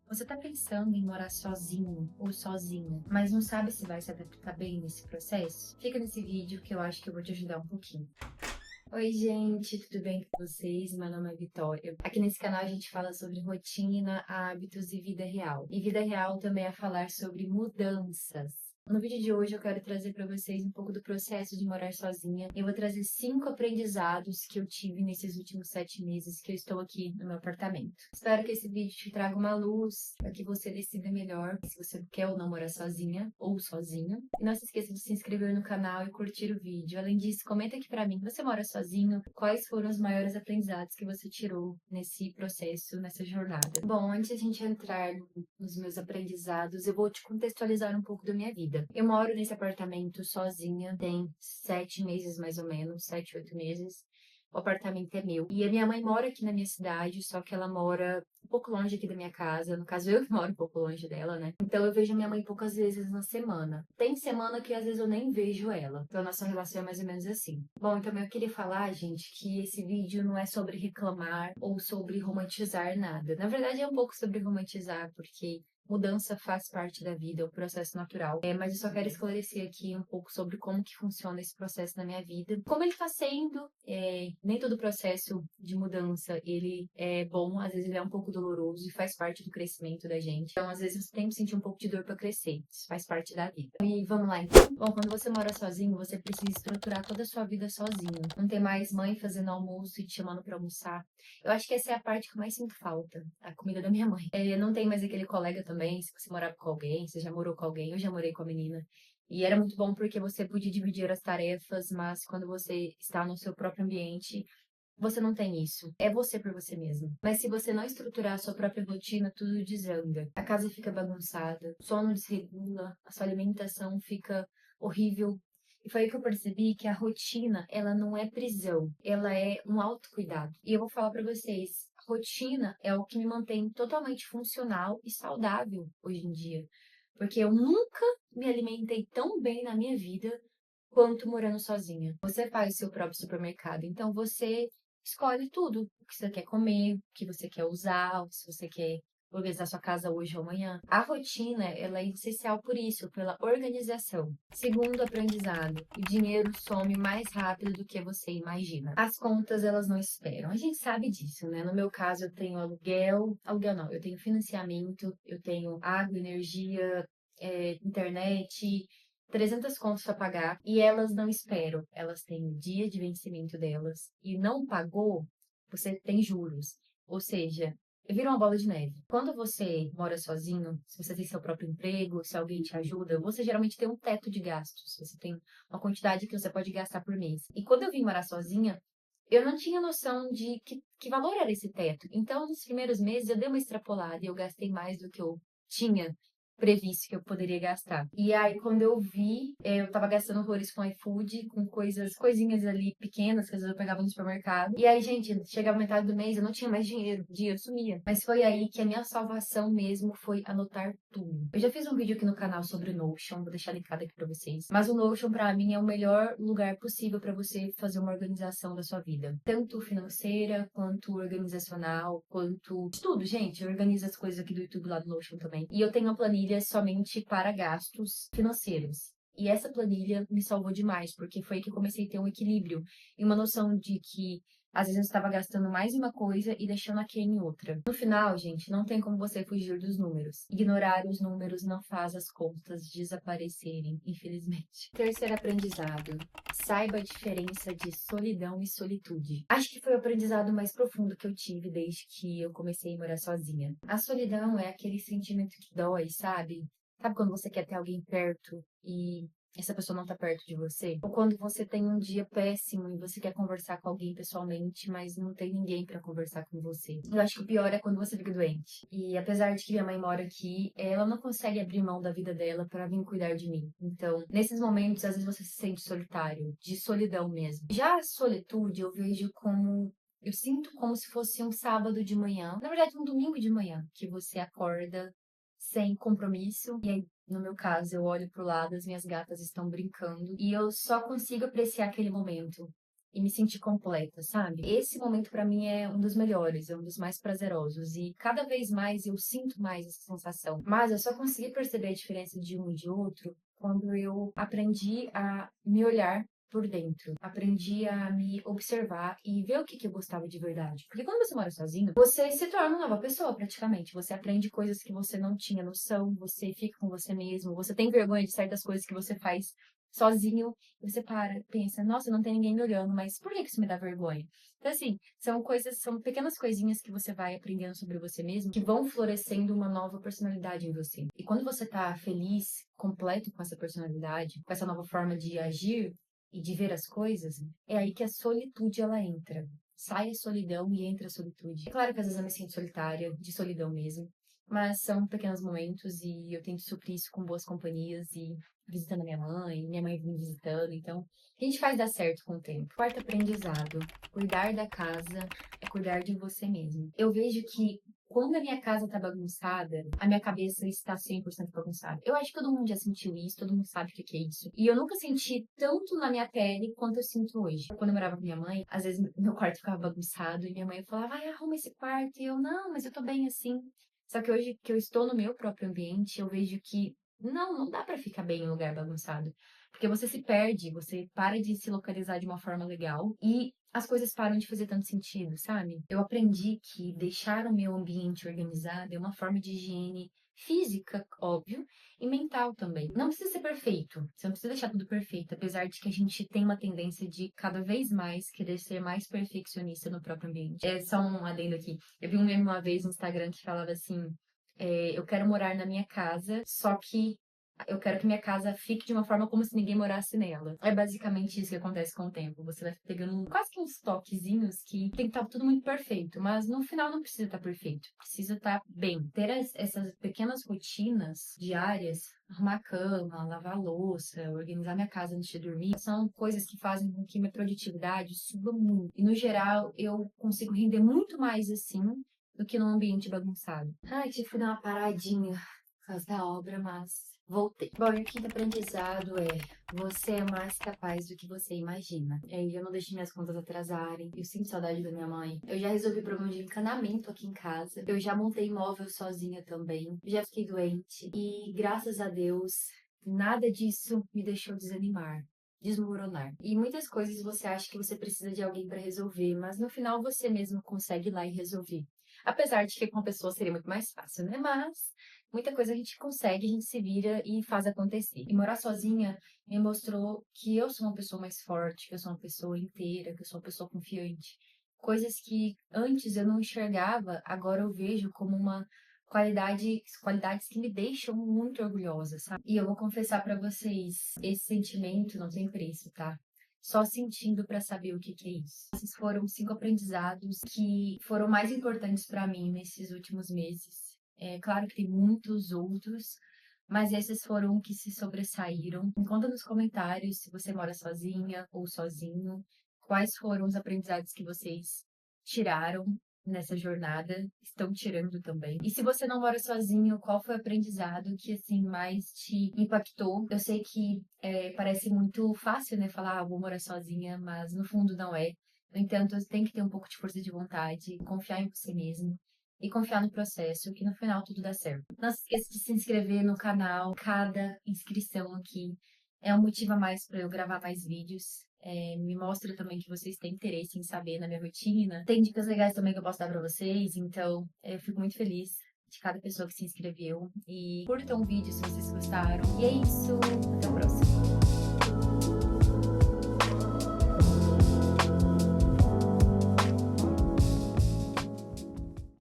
Você tá pensando em morar sozinho ou sozinha, mas não sabe se vai se adaptar bem nesse processo? Fica nesse vídeo que eu acho que eu vou te ajudar um pouquinho. Oi, gente, tudo bem com vocês? Meu nome é Vitória. Aqui nesse canal a gente fala sobre rotina, hábitos e vida real. E vida real também é falar sobre mudanças. No vídeo de hoje eu quero trazer para vocês um pouco do processo de morar sozinha. Eu vou trazer 5 aprendizados que eu tive nesses últimos 7 meses que eu estou aqui no meu apartamento. Espero que esse vídeo te traga uma luz para que você decida melhor se você quer ou não morar sozinha ou sozinho. E não se esqueça de se inscrever no canal e curtir o vídeo. Além disso, comenta aqui para mim, você mora sozinho? Quais foram os maiores aprendizados que você tirou nesse processo, nessa jornada? Bom, antes de a gente entrar nos meus aprendizados, eu vou te contextualizar um pouco da minha vida. Eu moro nesse apartamento sozinha, tem 7 meses mais ou menos, 7, 8 meses. O apartamento é meu. E a minha mãe mora aqui na minha cidade, só que ela mora um pouco longe aqui da minha casa. No caso, eu que moro um pouco longe dela, né? Então eu vejo a minha mãe poucas vezes na semana. Tem semana que às vezes eu nem vejo ela. Então a nossa relação é mais ou menos assim. Bom, então eu queria falar, gente, que esse vídeo não é sobre reclamar ou sobre romantizar nada. Na verdade, é um pouco sobre romantizar, porque mudança faz parte da vida, é um processo natural. Mas eu só quero esclarecer aqui um pouco sobre como que funciona esse processo na minha vida. Como ele está sendo, nem todo processo de mudança, ele é bom, às vezes ele é um pouco doloroso e faz parte do crescimento da gente. Então, às vezes você tem que sentir um pouco de dor para crescer, isso faz parte da vida. E vamos lá, então. Bom, quando você mora sozinho, você precisa estruturar toda a sua vida sozinho. Não tem mais mãe fazendo almoço e te chamando para almoçar. Eu acho que essa é a parte que eu mais sinto falta, a comida da minha mãe. Não tem mais aquele colega também, se você morava com alguém, você já morou com alguém, eu já morei com a menina. E era muito bom porque você podia dividir as tarefas, mas quando você está no seu próprio ambiente, você não tem isso. É você por você mesmo. Mas se você não estruturar a sua própria rotina, tudo desanda. A casa fica bagunçada, o sono desregula, a sua alimentação fica horrível. E foi aí que eu percebi que a rotina, ela não é prisão, ela é um autocuidado. E eu vou falar pra vocês, a rotina é o que me mantém totalmente funcional e saudável hoje em dia. Porque eu nunca me alimentei tão bem na minha vida quanto morando sozinha. Você faz o seu próprio supermercado, então você escolhe tudo, o que você quer comer, o que você quer usar, se você quer organizar sua casa hoje ou amanhã. A rotina, ela é essencial por isso, pela organização. Segundo aprendizado, o dinheiro some mais rápido do que você imagina. As contas, elas não esperam. A gente sabe disso, né? No meu caso, eu tenho aluguel não, eu tenho financiamento, eu tenho água, energia, internet, 300 contos para pagar e elas não esperam. Elas têm o dia de vencimento delas e não pagou, você tem juros. Ou seja, vira uma bola de neve. Quando você mora sozinho, se você tem seu próprio emprego, se alguém te ajuda, você geralmente tem um teto de gastos. Você tem uma quantidade que você pode gastar por mês. E quando eu vim morar sozinha, eu não tinha noção de que valor era esse teto. Então, nos primeiros meses, eu dei uma extrapolada e eu gastei mais do que eu tinha previsto que eu poderia gastar. E aí, quando eu vi, eu tava gastando horrores com iFood, com coisinhas ali pequenas que às vezes eu pegava no supermercado. E aí, gente, chegava metade do mês, eu não tinha mais dinheiro, o dinheiro sumia. Mas foi aí que a minha salvação mesmo foi anotar tudo. Eu já fiz um vídeo aqui no canal sobre o Notion, vou deixar linkado aqui pra vocês. Mas o Notion, pra mim, é o melhor lugar possível pra você fazer uma organização da sua vida. Tanto financeira, quanto organizacional, quanto de tudo, gente. Eu organizo as coisas aqui do YouTube lá do Notion também. E eu tenho uma planilha somente para gastos financeiros. E essa planilha me salvou demais, porque foi aí que eu comecei a ter um equilíbrio e uma noção de que às vezes eu estava gastando mais em uma coisa e deixando aqui em outra. No final, gente, não tem como você fugir dos números. Ignorar os números não faz as contas desaparecerem, infelizmente. Terceiro aprendizado. Saiba a diferença de solidão e solitude. Acho que foi o aprendizado mais profundo que eu tive desde que eu comecei a morar sozinha. A solidão é aquele sentimento que dói, sabe? Sabe quando você quer ter alguém perto e essa pessoa não tá perto de você? Ou quando você tem um dia péssimo e você quer conversar com alguém pessoalmente, mas não tem ninguém pra conversar com você. Eu acho que o pior é quando você fica doente. E apesar de que minha mãe mora aqui, ela não consegue abrir mão da vida dela pra vir cuidar de mim. Então, nesses momentos, às vezes você se sente solitário, de solidão mesmo. Já a solitude eu vejo como eu sinto como se fosse um sábado de manhã, na verdade, um domingo de manhã, que você acorda sem compromisso. E aí, no meu caso, eu olho pro lado, as minhas gatas estão brincando e eu só consigo apreciar aquele momento. e me sentir completa, sabe? Esse momento pra mim é um dos melhores, é um dos mais prazerosos e cada vez mais eu sinto mais essa sensação. Mas eu só consegui perceber a diferença de um e de outro quando eu aprendi a me olhar por dentro. Aprendi a me observar e ver o que eu gostava de verdade. Porque quando você mora sozinho, você se torna uma nova pessoa, praticamente. Você aprende coisas que você não tinha noção, você fica com você mesmo, você tem vergonha de certas coisas que você faz sozinho, e você para, pensa, nossa, não tem ninguém me olhando, mas por que isso me dá vergonha? Então, assim, são pequenas coisinhas que você vai aprendendo sobre você mesmo, que vão florescendo uma nova personalidade em você. E quando você tá feliz, completo com essa personalidade, com essa nova forma de agir, e de ver as coisas, é aí que a solitude ela entra. Sai a solidão e entra a solitude. É claro que às vezes eu me sinto solitária, de solidão mesmo, mas são pequenos momentos e eu tento suprir isso com boas companhias e visitando a minha mãe vem visitando, então a gente faz dar certo com o tempo. Quarto aprendizado, cuidar da casa é cuidar de você mesmo. Eu vejo que quando a minha casa tá bagunçada, a minha cabeça está 100% bagunçada. Eu acho que todo mundo já sentiu isso, todo mundo sabe o que é isso. E eu nunca senti tanto na minha pele quanto eu sinto hoje. Quando eu morava com minha mãe, às vezes meu quarto ficava bagunçado e minha mãe falava, vai, arruma esse quarto. E eu, não, mas eu tô bem assim. Só que hoje que eu estou no meu próprio ambiente, eu vejo que não dá pra ficar bem em um lugar bagunçado. Porque você se perde, você para de se localizar de uma forma legal e as coisas param de fazer tanto sentido, sabe? Eu aprendi que deixar o meu ambiente organizado é uma forma de higiene física, óbvio, e mental também. Não precisa ser perfeito, você não precisa deixar tudo perfeito, apesar de que a gente tem uma tendência de cada vez mais querer ser mais perfeccionista no próprio ambiente. É só um adendo aqui. Eu vi um meme uma vez no Instagram que falava assim: eu quero morar na minha casa, só que eu quero que minha casa fique de uma forma como se ninguém morasse nela. É basicamente isso que acontece com o tempo. Você vai pegando quase que uns toquezinhos que tem que estar tudo muito perfeito, mas no final não precisa estar perfeito. Precisa estar bem. Ter essas pequenas rotinas diárias, arrumar a cama, lavar a louça, organizar minha casa antes de dormir, são coisas que fazem com que minha produtividade suba muito. E no geral, eu consigo render muito mais assim do que num ambiente bagunçado. Ai, tive que dar uma paradinha por causa da obra, mas voltei. Bom, e o quinto aprendizado é: você é mais capaz do que você imagina. Eu não deixei minhas contas atrasarem. Eu sinto saudade da minha mãe. Eu já resolvi o problema de encanamento aqui em casa. Eu já montei móvel sozinha também. Já fiquei doente. E graças a Deus, nada disso me deixou desanimar. Desmoronar. E muitas coisas você acha que você precisa de alguém para resolver, mas no final você mesmo consegue ir lá e resolver. Apesar de que com uma pessoa seria muito mais fácil, né? Mas muita coisa a gente consegue, a gente se vira e faz acontecer. E morar sozinha me mostrou que eu sou uma pessoa mais forte, que eu sou uma pessoa inteira, que eu sou uma pessoa confiante. Coisas que antes eu não enxergava, agora eu vejo como uma qualidades que me deixam muito orgulhosa, sabe? E eu vou confessar pra vocês, esse sentimento não tem preço, tá? Só sentindo pra saber o que é isso. Esses foram 5 aprendizados que foram mais importantes pra mim nesses últimos meses. É claro que tem muitos outros, mas esses foram que se sobressaíram. Me conta nos comentários se você mora sozinha ou sozinho, quais foram os aprendizados que vocês tiraram nessa jornada, estão tirando também. E se você não mora sozinho, qual foi o aprendizado que, assim, mais te impactou? Eu sei que parece muito fácil, né, falar, vou morar sozinha, mas no fundo não é. No entanto, tem que ter um pouco de força de vontade, confiar em você mesmo e confiar no processo, que no final tudo dá certo. Não se esqueça de se inscrever no canal. Cada inscrição aqui é um motivo a mais para eu gravar mais vídeos. Me mostra também que vocês têm interesse em saber na minha rotina. Tem dicas legais também que eu posso dar pra vocês, então eu fico muito feliz de cada pessoa que se inscreveu. E curtam o vídeo se vocês gostaram. E é isso, até o próximo.